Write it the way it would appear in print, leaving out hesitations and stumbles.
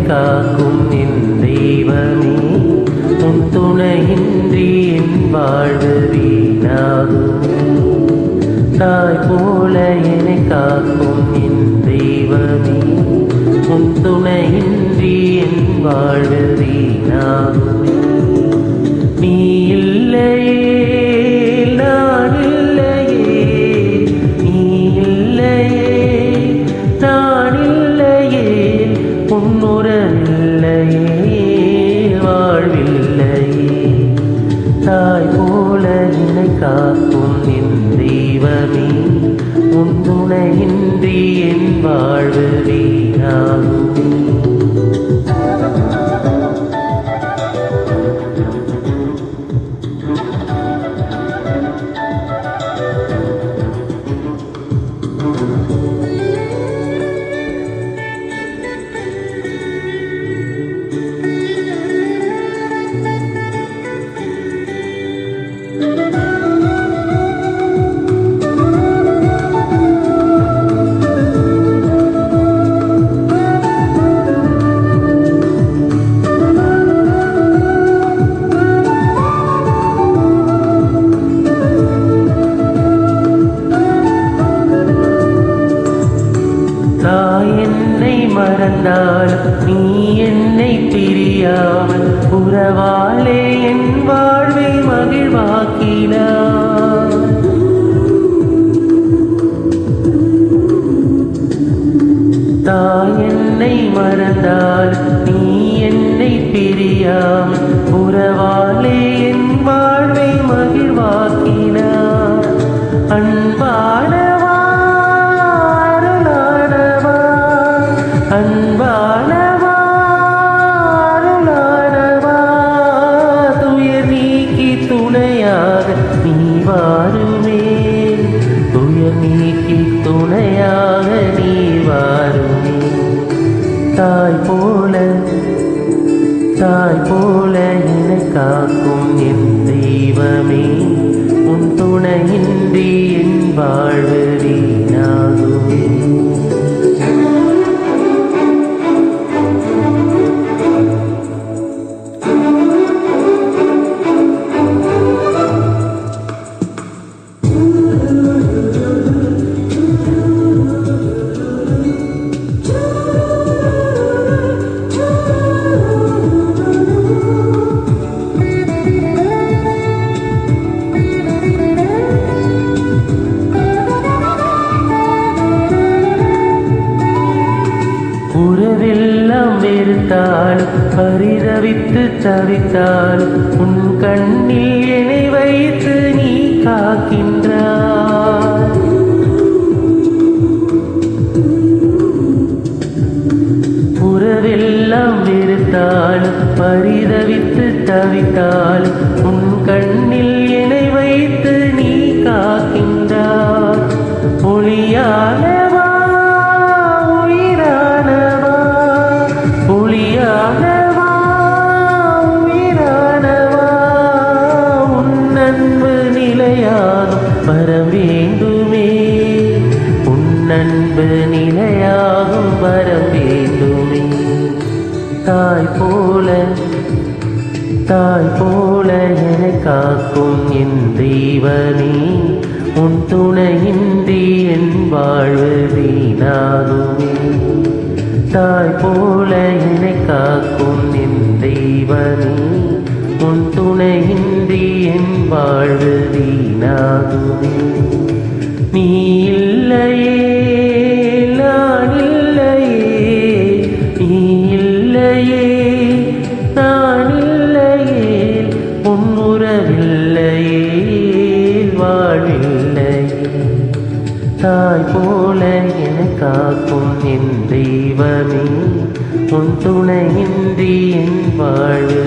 காக்கும் என் தெய்வமே, உன் துணையின்றி என் வாழ்வு வீணாகுமே. தாய் போல என்னை காக்கும் என் தெய்வமே, உன் துணையின்றி என் வாழ்வு வீணாகுமே. நீ இல்லையே நான் இல்லையே, நீ இல்லையே நான் இல்லையே, உன்னுறவில்லையே வாழ்வில்லையே. தாய் போல என்னை காக்கும் என் தெய்வமே, உன் துணையின்றி என் வாழ்வு வீணாகுமே. தாய் என்னை மறந்தால் நீ என்னை பிரியாமல் உறவாலே என் வாழ்வை மகிழ்வாக்கினார். தாய் என்னை மறந்தால் நீ என்னை பிரியாமல் உறவாலே என் வாழ்வை மகிழ்வாக்கினார். அன்பானவா அன்பானவா அருளானவா, துயர் நீக்கி துணையாக நீ வாருமே, துயர் நீக்கி துணையாக நீ வாருமே. தாய் போல என்னை காக்கும் என் தெய்வமே, உன் துணையின்றி என் வாழ்வு வீணாகுமே. உறவெல்லாம் வெறுத்தால் பரிதவித்து தவித்தால் உன் கண்ணில் என்னை வைத்து நீ காக்கின்றாய். உறவெல்லாம் வெறுத்தால் பரிதவித்து தவித்தால் உன் கண்ணில் என்னை வைத்து நீ காக்கின்றாய். ஒளியானவா ஒளியானவா உயிரானவா, உன் அன்பு நிலையாகும் வர வேண்டுமே, உன் அன்பு நிலையாகும் வர வேண்டுமே. தாய் போல என்னை காக்கும் என் தெய்வமே, உன் துணையின்றி என் வாழ்வு வீணாகுமே. தாய் போல என்னை காக்கும் என் தெய்வமே, உன் துணையின்றி என் வாழ்வு வீணாகுமே. நீ இல்லையே நான் இல்லையே, நீ இல்லையே நான் இல்லையே, உன் உறவில்லையே வாழ்வில்லையே. தாய் போல என காக்கும் என் தெய்வமே உன் துணையின்றி என் வாழ்வு